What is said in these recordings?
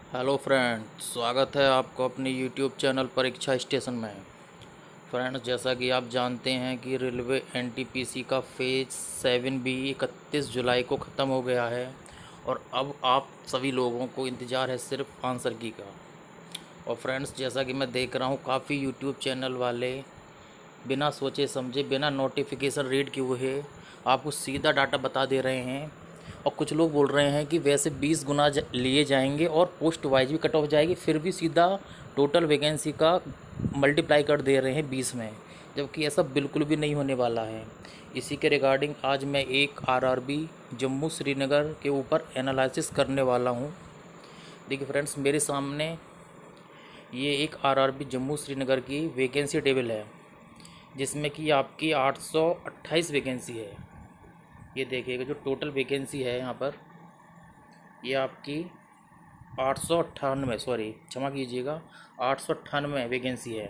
Hello friend, स्वागत है आपको अपने यूट्यूब चैनल परीक्षा स्टेशन में। फ्रेंड्स, जैसा कि आप जानते हैं कि रेलवे एनटीपीसी का फेज 7B 31 जुलाई को ख़त्म हो गया है और अब आप सभी लोगों को इंतज़ार है सिर्फ आंसर की का। और फ्रेंड्स, जैसा कि मैं देख रहा हूँ काफ़ी यूट्यूब चैनल वाले बिना सोचे समझे, बिना नोटिफिकेशन रीड किए हुए आपको सीधा डाटा बता दे रहे हैं। और कुछ लोग बोल रहे हैं कि वैसे 20 गुना लिए जाएंगे और पोस्ट वाइज भी कट ऑफ जाएगी, फिर भी सीधा टोटल वैकेंसी का मल्टीप्लाई कर दे रहे हैं 20 में, जबकि ऐसा बिल्कुल भी नहीं होने वाला है। इसी के रिगार्डिंग आज मैं एक आरआरबी जम्मू श्रीनगर के ऊपर एनालिसिस करने वाला हूं। देखिए फ्रेंड्स, मेरे सामने ये एक आरआरबी जम्मू श्रीनगर की वैकेंसी टेबल है, जिसमें कि आपकी 828 वैकेंसी है। ये देखिएगा, जो टोटल वैकेंसी है यहाँ पर, ये आपकी 898, सॉरी क्षमा कीजिएगा, 898 वैकेंसी है।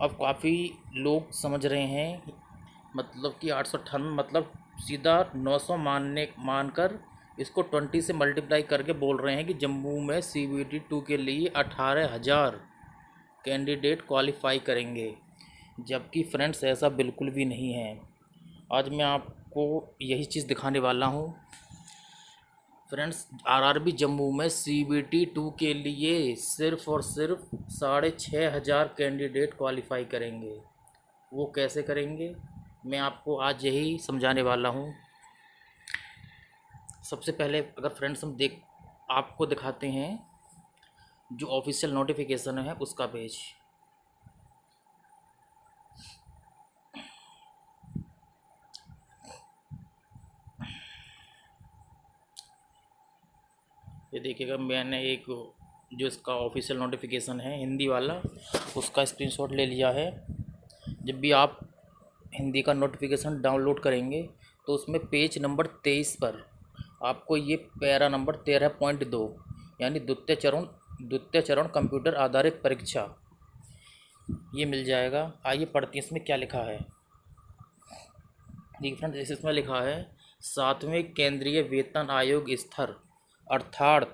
अब काफ़ी लोग समझ रहे हैं, मतलब कि 898 मतलब सीधा 900 मानकर इसको 20 से मल्टीप्लाई करके बोल रहे हैं कि जम्मू में CBT 2 के लिए 18,000 कैंडिडेट क्वालिफाई करेंगे, जबकि फ्रेंड्स ऐसा बिल्कुल भी नहीं है। आज मैं आपको यही चीज़ दिखाने वाला हूँ। फ्रेंड्स, आरआरबी जम्मू में CBT 2 के लिए सिर्फ़ और सिर्फ 6,500 कैंडिडेट क्वालिफाई करेंगे। वो कैसे करेंगे, मैं आपको आज यही समझाने वाला हूँ। सबसे पहले अगर फ्रेंड्स हम आपको दिखाते हैं जो ऑफिशियल नोटिफिकेशन है उसका पेज। ये देखिएगा, मैंने एक जो इसका ऑफिशियल नोटिफिकेशन है हिंदी वाला, उसका स्क्रीनशॉट ले लिया है। जब भी आप हिंदी का नोटिफिकेशन डाउनलोड करेंगे तो उसमें पेज नंबर 23 पर आपको ये पैरा नंबर 13.2 यानी द्वितीय चरण कंप्यूटर आधारित परीक्षा ये मिल जाएगा। आइए पढ़ते हैं इसमें क्या लिखा है। देखिए फ्रेंड्स, इसमें लिखा है 7वें केंद्रीय वेतन आयोग स्तर अर्थात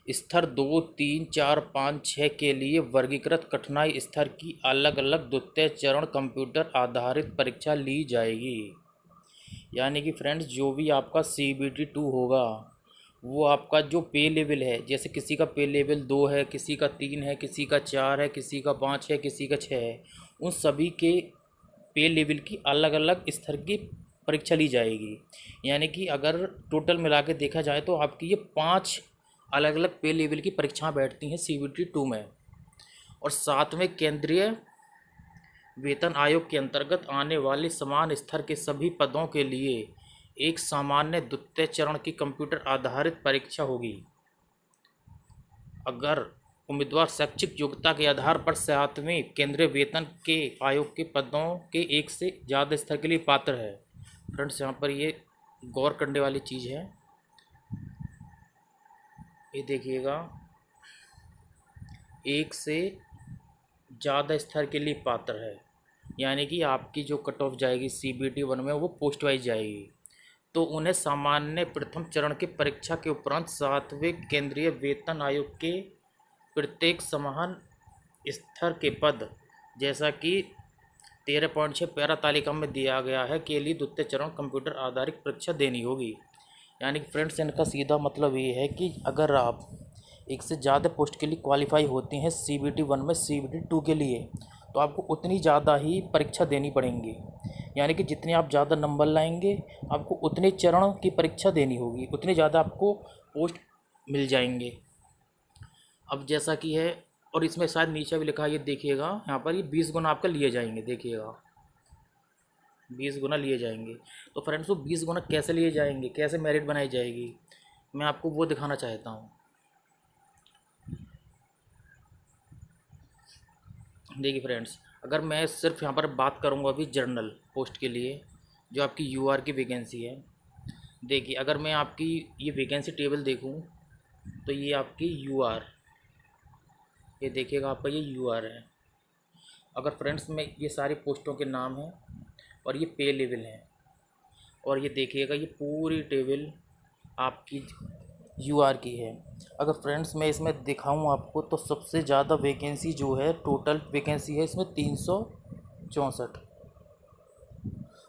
स्तर 2, 3, 4, 5, 6 के लिए वर्गीकृत कठिनाई स्तर की अलग अलग द्वितीय चरण कंप्यूटर आधारित परीक्षा ली जाएगी। यानी कि फ्रेंड्स, जो भी आपका CBT 2 होगा वो आपका जो पे लेवल है, जैसे किसी का पे लेवल 2 है, किसी का 3 है, किसी का 4 है, किसी का 5 है, किसी का 6 है, उन सभी के पे लेवल की अलग अलग स्तर की परीक्षा ली जाएगी। यानी कि अगर टोटल मिला के देखा जाए तो आपकी ये 5 अलग अलग पे लेवल की परीक्षाएं बैठती हैं CBT 2 में। और 7वें केंद्रीय वेतन आयोग के अंतर्गत आने वाले समान स्तर के सभी पदों के लिए एक सामान्य द्वितीय चरण की कंप्यूटर आधारित परीक्षा होगी। अगर उम्मीदवार शैक्षिक योग्यता के आधार पर 7वें केंद्रीय वेतन के आयोग के पदों के एक से ज़्यादा स्तर के लिए पात्र है। फ्रेंड्स, यहाँ पर ये गौर करने वाली चीज़ है। ये देखिएगा, एक से ज़्यादा स्तर के लिए पात्र है, यानी कि आपकी जो कट ऑफ जाएगी CBT 1 में वो पोस्ट वाइज जाएगी। तो उन्हें सामान्य प्रथम चरण की परीक्षा के उपरांत 7वें केंद्रीय वेतन आयोग के प्रत्येक समान स्तर के पद, जैसा कि 13.6 पैरा तालिका में दिया गया है, के लिए द्वितीय चरण कंप्यूटर आधारित परीक्षा देनी होगी। यानी कि फ्रेंड्स, इनका सीधा मतलब ये है कि अगर आप एक से ज़्यादा पोस्ट के लिए क्वालिफाई होती हैं CBT 1 में CBT 2 के लिए, तो आपको उतनी ज़्यादा ही परीक्षा देनी पड़ेंगी। यानी कि जितने आप ज़्यादा नंबर लाएंगे आपको उतने चरण की परीक्षा देनी होगी, उतने ज़्यादा आपको पोस्ट मिल जाएंगे। अब जैसा कि है, और इसमें शायद नीचे भी लिखा है, ये देखिएगा यहाँ पर, ये 20 गुना आपका लिए जाएंगे। देखिएगा 20 गुना लिए जाएंगे। तो फ्रेंड्स, वो 20 गुना कैसे लिए जाएंगे, कैसे मेरिट बनाई जाएगी, मैं आपको वो दिखाना चाहता हूँ। देखिए फ्रेंड्स, अगर मैं सिर्फ यहाँ पर बात करूँगा अभी जर्नल पोस्ट के लिए जो आपकी UR की वैकेंसी है। देखिए, अगर मैं आपकी ये वैकेंसी टेबल देखूँ तो ये आपकी UR, ये देखिएगा आपका ये UR है। अगर फ्रेंड्स में ये सारी पोस्टों के नाम हैं और ये पे लेवल हैं, और ये देखिएगा ये पूरी टेबल आपकी यूआर की है। अगर फ्रेंड्स मैं इसमें दिखाऊं आपको तो सबसे ज़्यादा वैकेंसी जो है, टोटल वैकेंसी है इसमें 364।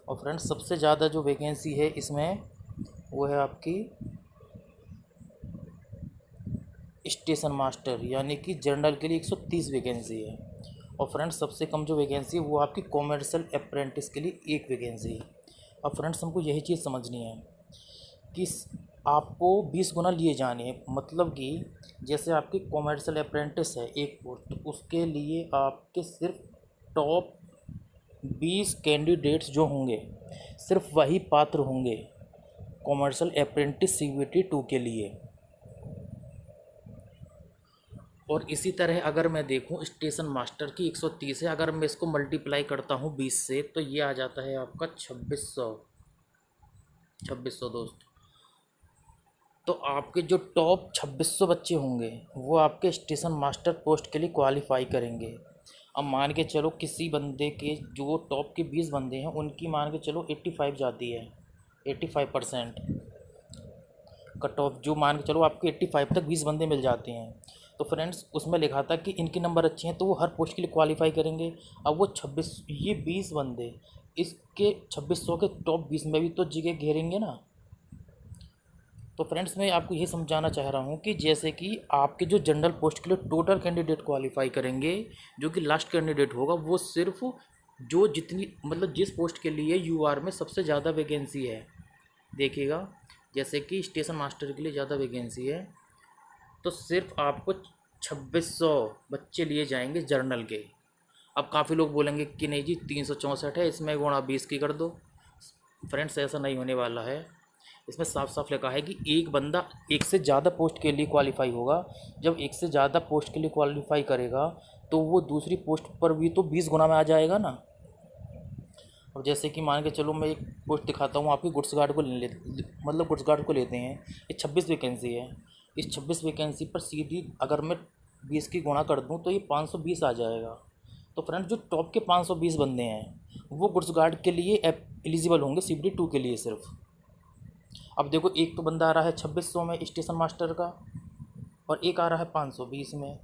और फ्रेंड्स सबसे ज़्यादा जो वैकेंसी है इसमें वो है आपकी स्टेशन मास्टर, यानी कि जनरल के लिए 130 वैकेंसी है। और फ्रेंड्स सबसे कम जो वैकेंसी है वो आपकी कॉमर्शियल अप्रेंटिस के लिए 1 वैकेंसी है। अब फ्रेंड्स हमको यही चीज़ समझनी है कि आपको 20 गुना लिए जाने हैं, मतलब कि जैसे आपकी कॉमर्शियल अप्रेंटिस है एक पोस्ट, तो उसके लिए आपके सिर्फ टॉप 20 कैंडिडेट्स जो होंगे सिर्फ वही पात्र होंगे कॉमर्शियल अप्रेंटिस CBT 2 के लिए। और इसी तरह अगर मैं देखूं स्टेशन मास्टर की 130 है, अगर मैं इसको मल्टीप्लाई करता हूं 20 से तो ये आ जाता है आपका 2600 दोस्त। तो आपके जो टॉप 2600 बच्चे होंगे वो आपके स्टेशन मास्टर पोस्ट के लिए क्वालिफाई करेंगे। अब मान के चलो किसी बंदे के जो टॉप के 20 बंदे हैं उनकी मान के चलो 85 जाती है, 85% कट ऑफ, जो मान के चलो आपके 85 तक 20 बंदे मिल जाते हैं। तो फ्रेंड्स उसमें लिखा था कि इनके नंबर अच्छे हैं तो वो हर पोस्ट के लिए क्वालिफाई करेंगे। अब वो 20 बंदे इसके 2600 के टॉप 20 में भी तो जगह घेरेंगे ना। तो फ्रेंड्स मैं आपको ये समझाना चाह रहा हूँ कि जैसे कि आपके जो जनरल पोस्ट के लिए टोटल कैंडिडेट क्वालिफाई करेंगे, जो कि लास्ट कैंडिडेट होगा वो सिर्फ जो जितनी मतलब जिस पोस्ट के लिए यूआर में सबसे ज़्यादा वैकेंसी है, देखिएगा जैसे कि स्टेशन मास्टर के लिए ज़्यादा वैकेंसी है तो सिर्फ आपको 2600 बच्चे लिए जाएंगे जर्नल के। अब काफ़ी लोग बोलेंगे कि नहीं जी 364 है, इसमें गुणा 20 की कर दो। फ्रेंड्स ऐसा नहीं होने वाला है। इसमें साफ साफ लिखा है कि एक बंदा एक से ज़्यादा पोस्ट के लिए क्वालिफाई होगा। जब एक से ज़्यादा पोस्ट के लिए क्वालिफाई करेगा तो वो दूसरी पोस्ट पर भी तो 20 गुना में आ जाएगा ना। और जैसे कि मान के चलो मैं एक पोस्ट दिखाता हूँ आपकी, गुड्स गार्ड को मतलब गुड्स गार्ड को लेते हैं। ये 26 वैकेंसी है। इस 26 वैकेंसी पर सीधी अगर मैं 20 की गुणा कर दूँ तो ये 520 आ जाएगा। तो फ्रेंड्स जो टॉप के 520 बंदे हैं वो गुड्स गार्ड के लिए एलिजिबल होंगे CBT 2 के लिए सिर्फ। अब देखो एक तो बंदा आ रहा है 2600 में स्टेशन मास्टर का और एक आ रहा है 520 में।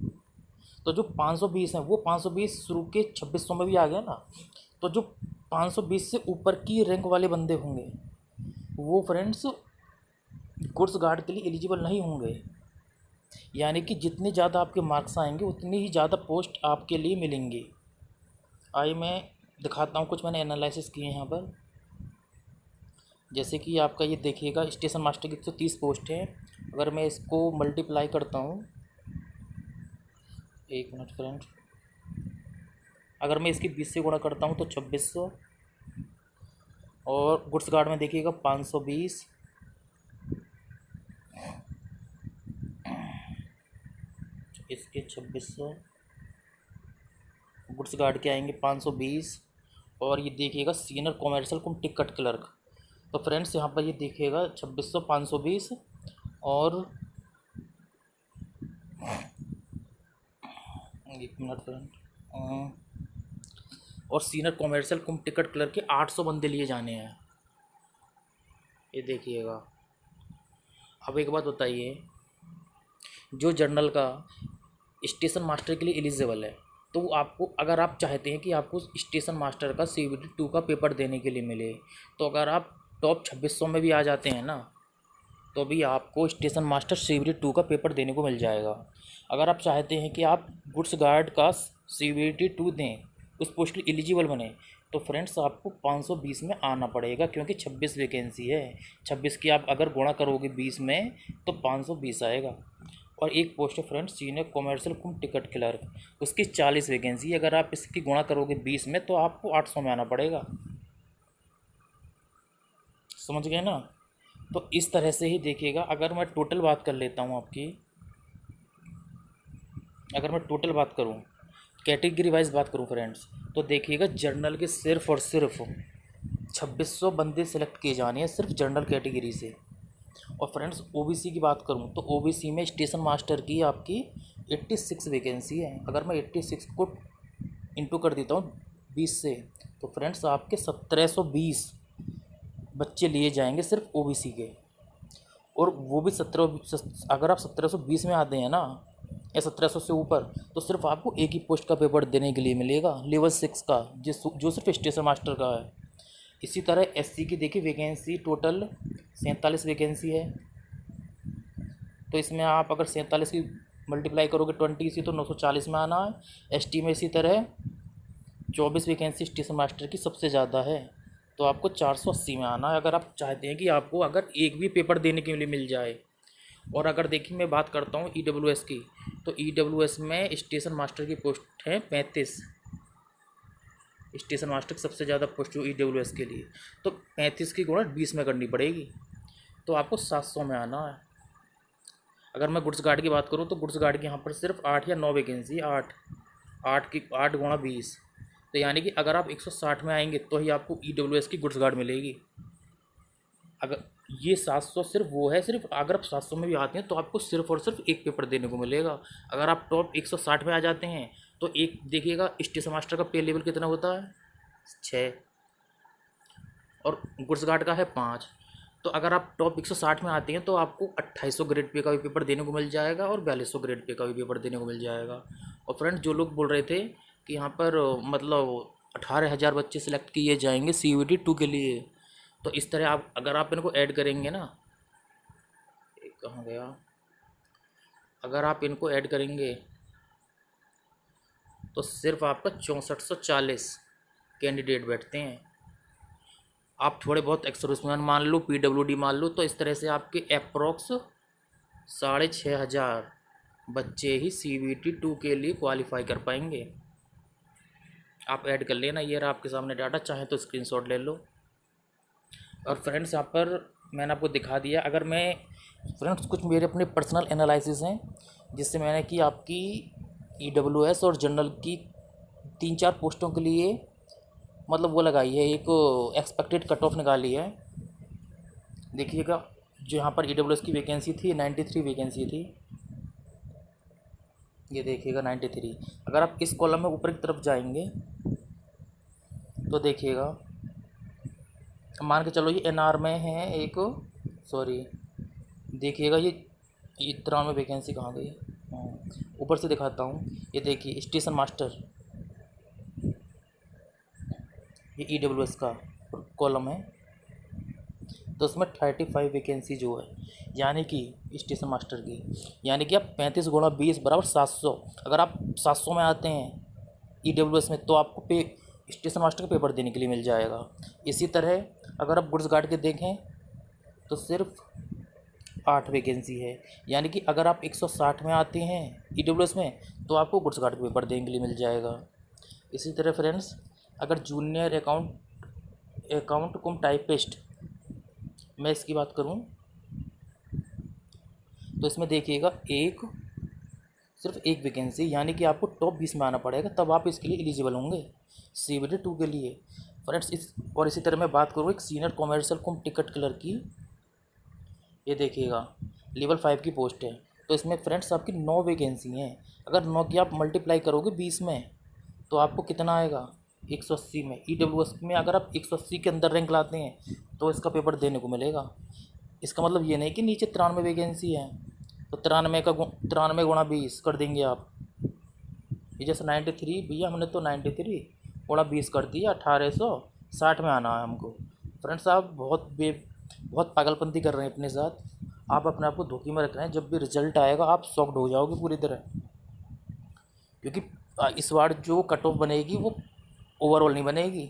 तो जो 520 हैं वो 520 शुरू के 2600 में भी आ गया ना। तो जो 520 से ऊपर की रैंक वाले बंदे होंगे वो फ्रेंड्स गुड्स गार्ड के लिए एलिजिबल नहीं होंगे। यानी कि जितने ज़्यादा आपके मार्क्स आएंगे उतनी ही ज़्यादा पोस्ट आपके लिए मिलेंगी। आइए मैं दिखाता हूँ, कुछ मैंने एनालिसिस किए हैं यहाँ पर। जैसे कि आपका ये देखिएगा स्टेशन मास्टर की 130 पोस्ट है। अगर मैं इसको मल्टीप्लाई करता हूँ, एक मिनट फ्रेंड, अगर मैं इसकी 20 से गुणा करता हूँ तो 2600, और गुड्स गार्ड में देखिएगा 520, इसके 2600, गुड्स गार्ड के आएंगे 520, और ये देखिएगा सीनियर कॉमर्शियल कम टिकट क्लर्क। तो फ्रेंड्स यहाँ पर ये देखिएगा 2600, 520 और एक मिनट फ्रेंड, और सीनियर कॉमर्शियल कम टिकट क्लर्क के 800 बंदे लिए जाने हैं। ये देखिएगा। अब एक बात बताइए, जो जर्नल का स्टेशन मास्टर के लिए एलिजिबल है तो वो आपको, अगर आप चाहते हैं कि आपको स्टेशन मास्टर का CBT 2 का पेपर देने के लिए मिले, तो अगर आप टॉप 2600 में भी आ जाते हैं ना तो भी आपको स्टेशन मास्टर CBT 2 का पेपर देने को मिल जाएगा। अगर आप चाहते हैं कि आप गुड्स गार्ड का CBT 2 दें, उस पोस्ट के लिए एलिजिबल बने, तो फ्रेंड्स आपको 520 में आना पड़ेगा, क्योंकि 26 वैकेंसी है। 26 की आप अगर गुणा करोगे 20 में तो 520 आएगा। और एक पोस्ट है फ्रेंड्स सीनियर कॉमर्शियल कम टिकट क्लर्क, उसकी 40 वैकेंसी। अगर आप इसकी गुणा करोगे 20 में तो आपको 800 में आना पड़ेगा। समझ गए ना। तो इस तरह से ही देखिएगा। अगर मैं टोटल बात कर लेता हूँ आपकी, अगर मैं टोटल बात करूँ, कैटेगरी वाइज बात करूँ फ्रेंड्स, तो देखिएगा जर्नल के सिर्फ और सिर्फ 2600 बंदे सेलेक्ट किए जाने हैं सिर्फ जर्नल कैटेगरी से। और फ्रेंड्स OBC की बात करूं तो OBC में स्टेशन मास्टर की आपकी 86 वैकेंसी है। अगर मैं 86 को इंटू कर देता हूं 20 से तो फ्रेंड्स आपके 1720 बच्चे लिए जाएंगे सिर्फ OBC के। और वो भी 17, अगर आप 1720 में आते हैं ना या 1700 से ऊपर, तो सिर्फ आपको एक ही पोस्ट का पेपर देने के लिए मिलेगा, लेवल 6 का, जो सिर्फ स्टेशन मास्टर का है। इसी तरह एससी की देखिए वैकेंसी टोटल 47 वैकेंसी है। तो इसमें आप अगर 47 की मल्टीप्लाई करोगे 20 से तो 940 में आना है। एसटी में इसी तरह 24 वैकेंसी स्टेशन मास्टर की सबसे ज़्यादा है, तो आपको 480 में आना है अगर आप चाहते हैं कि आपको अगर एक भी पेपर देने के लिए मिल जाए। और अगर देखिए मैं बात करता हूँ ईडब्ल्यूएस की, तो ईडब्ल्यूएस में स्टेशन मास्टर की पोस्ट है 35। स्टेशन मास्टर की सबसे ज़्यादा पोस्ट हो ईडब्ल्यूएस के लिए, तो 35 की गुणा 20 में करनी पड़ेगी, तो आपको 700 में आना है। अगर मैं गुड्स गार्ड की बात करूँ तो गुड्स गार्ड की यहाँ पर सिर्फ 8 या 9 वैकेंसी, 8 गुणा 20, तो यानी कि अगर आप 160 में आएंगे तो ही आपको ईडब्ल्यूएस की गुड्स गार्ड मिलेगी। अगर ये 700 सिर्फ वो है, सिर्फ अगर आप 700 में भी आते हैं तो आपको सिर्फ और सिर्फ एक पेपर देने को मिलेगा। अगर आप टॉप 160 में आ जाते हैं तो एक देखिएगा स्टेशन मास्टर का पे लेवल कितना होता है, 6, और गुड्स गार्ड का है 5। तो अगर आप टॉप 160 में आते हैं तो आपको 2800 ग्रेड पे का भी पेपर देने को मिल जाएगा और 4200 ग्रेड पे का भी पेपर देने को मिल जाएगा। और फ्रेंड्स, जो लोग बोल रहे थे कि यहाँ पर मतलब 18,000 बच्चे सिलेक्ट किए जाएंगे CUET 2 के लिए, तो इस तरह आप अगर आप इनको ऐड करेंगे ना, एक कहाँ गया, अगर आप इनको ऐड करेंगे तो सिर्फ आपका 6440 कैंडिडेट बैठते हैं। आप थोड़े बहुत एक्स-सर्विसमैन मान लो, PWD मान लो, तो इस तरह से आपके अप्रॉक्स 6,500 बच्चे ही CUET 2 के लिए क्वालिफाई कर पाएंगे। आप ऐड कर लेना, ये रहा आपके सामने डाटा, चाहे तो स्क्रीनशॉट ले लो। और फ्रेंड्स, यहाँ पर मैंने आपको दिखा दिया। अगर मैं फ्रेंड्स कुछ मेरे अपने पर्सनल एनालिसिस हैं जिससे मैंने कि आपकी EWS और जनरल की 3-4 पोस्टों के लिए मतलब वो लगाई है, एक एक्सपेक्टेड कट ऑफ निकाली है। देखिएगा, जो यहाँ पर EWS की वैकेंसी थी 93 वैकेंसी थी, ये देखिएगा 93। अगर आप इस कॉलम में ऊपर की तरफ जाएंगे तो देखिएगा, मान के चलो ये NR में है एक, सॉरी देखिएगा ये 93 वैकेंसी कहाँ गई, ऊपर से दिखाता हूँ। ये देखिए स्टेशन मास्टर, ये EWS का कॉलम है, तो उसमें 35 वैकेंसी जो है, यानी कि स्टेशन मास्टर की, यानी कि आप 35 गुणा 20 बराबर 700। अगर आप 700 में आते हैं EWS में तो आपको स्टेशन मास्टर का पेपर देने के लिए मिल जाएगा। इसी तरह अगर आप गुड्स गार्ड के देखें तो सिर्फ 8 वैकेंसी है, यानी कि अगर आप 160 में आते हैं EWS में तो आपको गुड्स गार्ड का पेपर देने के लिए मिल जाएगा। इसी तरह फ्रेंड्स, अगर जूनियर अकाउंट कम टाइपिस्ट मैं इसकी बात करूं तो इसमें देखिएगा सिर्फ एक वैकेंसी, यानी कि आपको टॉप 20 में आना पड़ेगा, तब आप इसके लिए एलिजिबल होंगे CUET 2 के लिए फ्रेंड्स। इसी तरह मैं बात करूँ एक सीनियर कॉमर्शियल कम टिकट क्लर्क की, ये देखिएगा लेवल 5 की पोस्ट है, तो इसमें फ्रेंड्स आपकी 9 वैकेंसी हैं। अगर 9 की आप मल्टीप्लाई करोगे 20 में तो आपको कितना आएगा, 180 में। EWS में अगर आप 180 के अंदर रैंक लाते हैं तो इसका पेपर देने को मिलेगा। इसका मतलब ये नहीं कि नीचे 93 वैकेंसी है तो 93 गुणा 20 कर देंगे आप। ये जैसे 93 भैया, हमने तो 93 गुणा 20 कर दिया, 1860 में आना है हमको। फ्रेंड्स, आप बहुत पागलपंती कर रहे हैं अपने साथ, आप अपने आप को धोखे में रख रहे हैं। जब भी रिजल्ट आएगा आप शॉक्ड हो जाओगे पूरी तरह, क्योंकि इस बार जो कट ऑफ बनेगी वो ओवरऑल नहीं बनेगी,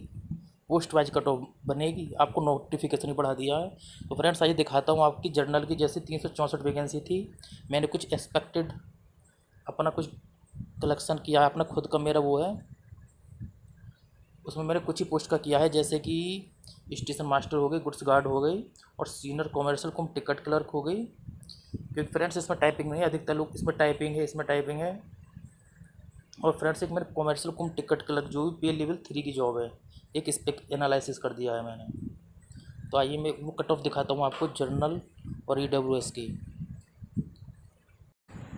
पोस्ट वाइज कट ऑफ बनेगी। आपको नोटिफिकेशन ही बढ़ा दिया है। तो फ्रेंड्स, आइए दिखाता हूँ आपकी जर्नल की, जैसे 364 वैकेंसी थी, मैंने कुछ एक्सपेक्टेड अपना कुछ कलेक्शन किया है, अपना खुद का मेरा वो है, उसमें मैंने कुछ ही पोस्ट का किया है, जैसे कि स्टेशन मास्टर हो गई, गुड्स गार्ड हो गई, और सीनियर कॉमर्शियल कम टिकट क्लर्क हो गई। क्योंकि फ्रेंड्स इसमें टाइपिंग नहीं है, अधिकतर लोग इसमें टाइपिंग है। और फ्रेंड्स, एक मैंने कॉमर्शियल कम टिकट क्लर्क जो भी पे लेवल 3 की जॉब है, एक इस पर एनालिसिस कर दिया है मैंने। तो आइए मैं वो कट ऑफ दिखाता हूँ आपको जर्नल और EWS की।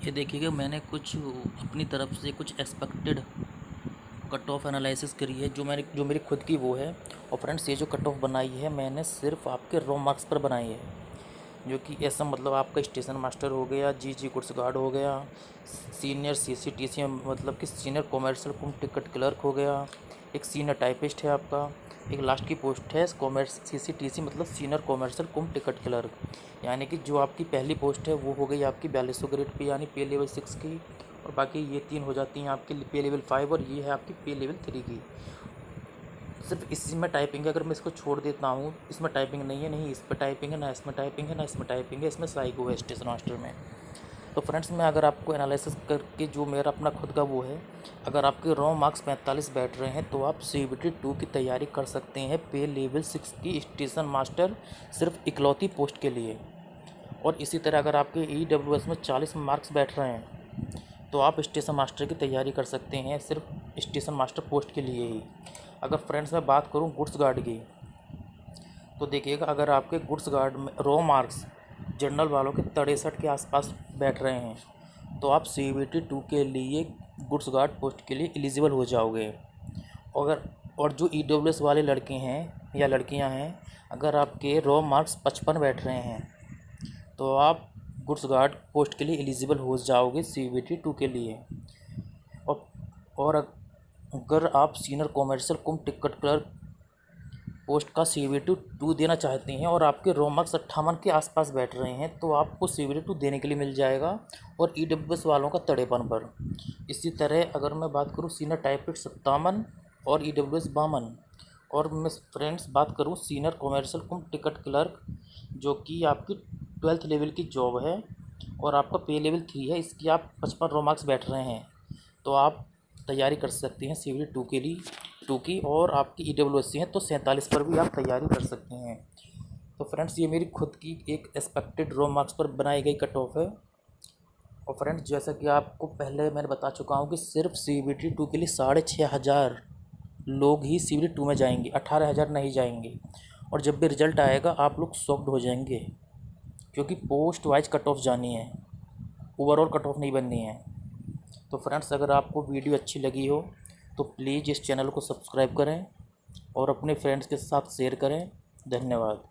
ये देखिएगा, मैंने कुछ अपनी तरफ से कुछ एक्सपेक्टेड कट ऑफ एनालिसिस करी है, जो मेरी खुद की वो है। और फ्रेंड्स, ये जो कट ऑफ बनाई है मैंने सिर्फ आपके रॉ मार्क्स पर बनाई है, जो कि ऐसा मतलब आपका स्टेशन मास्टर हो गया, जी गुड्स गार्ड हो गया, सीनियर CCTC मतलब कि सीनियर कॉमर्शियल कुम टिकट क्लर्क हो गया, एक सीनियर टाइपिस्ट है आपका, एक लास्ट की पोस्ट है कॉमर्स CCTC मतलब सीनियर कॉमर्शियल कुम टिकट क्लर्क। यानी कि जो आपकी पहली पोस्ट है वो हो गई आपकी 4200 ग्रेड पे यानी पे लेवल 6 की, और बाकी ये 3 हो जाती हैं आपकी पे लेवल 5 और ये है आपकी पे लेवल 3 की। सिर्फ इसी में टाइपिंग है, अगर मैं इसको छोड़ देता हूँ इसमें टाइपिंग नहीं है, नहीं इस पर टाइपिंग है, ना इसमें टाइपिंग है, ना इसमें टाइपिंग है, इसमें साइको है स्टेशन मास्टर में। तो फ्रेंड्स मैं अगर आपको एनालिसिस करके जो मेरा अपना खुद का वो है, अगर आपके रॉ मार्क्स 45 बैठ रहे हैं तो आप CBT 2 की तैयारी कर सकते हैं पे लेवल 6 की स्टेशन मास्टर सिर्फ इकलौती पोस्ट के लिए। और इसी तरह अगर आपके EWS में 40 मार्क्स बैठ रहे हैं तो आप स्टेशन मास्टर की तैयारी कर सकते हैं सिर्फ स्टेशन मास्टर पोस्ट के लिए ही। अगर फ्रेंड्स मैं बात करूं गुड्स गार्ड की, तो देखिएगा अगर आपके गुड्स गार्ड में रॉ मार्क्स जनरल वालों के 63 के आसपास बैठ रहे हैं तो आप CBT 2 के लिए गुड्स गार्ड पोस्ट के लिए एलिजिबल हो जाओगे। अगर और जो EWS वाले लड़के हैं या लड़कियां हैं, अगर आपके रॉ मार्क्स 55 बैठ रहे हैं तो आप गुड्स गार्ड पोस्ट के लिए एलिजिबल हो जाओगे CBT 2 के लिए। और और अगर आप सीनियर कॉमर्शियल कुम टिकट क्लर्क पोस्ट का CBT 2 देना चाहते हैं और आपके रॉ मार्क्स 58 के आसपास बैठ रहे हैं तो आपको CBT 2 देने के लिए मिल जाएगा, और EWS वालों का 53 पर। इसी तरह अगर मैं बात करूं सीनियर टाइपिस्ट 57 और EWS 52, और मैं फ्रेंड्स बात करूं सीनियर कॉमर्शियल कुम टिकट क्लर्क जो कि आपकी 12th लेवल की जॉब है और आपका पे लेवल 3 है, इसकी आप 55 रॉ मार्क्स बैठ रहे हैं तो आप तैयारी कर सकते हैं CBT 2 के लिए 2 की। और आपकी EWS हैं तो 47 पर भी आप तैयारी कर सकते हैं। तो फ्रेंड्स ये मेरी खुद की एक एक्सपेक्टेड रॉ मार्क्स पर बनाई गई कट ऑफ है। और फ्रेंड्स जैसा कि आपको पहले मैंने बता चुका हूँ कि सिर्फ CBT 2 के लिए 6500 लोग ही CBT 2 में जाएंगे, 18,000 नहीं जाएंगे। और जब भी रिजल्ट आएगा आप लोग शॉक्ड हो जाएंगे, क्योंकि पोस्ट वाइज कट ऑफ जानी है, ओवरऑल कट ऑफ नहीं बननी है। तो फ्रेंड्स अगर आपको वीडियो अच्छी लगी हो तो प्लीज़ इस चैनल को सब्सक्राइब करें और अपने फ्रेंड्स के साथ शेयर करें। धन्यवाद।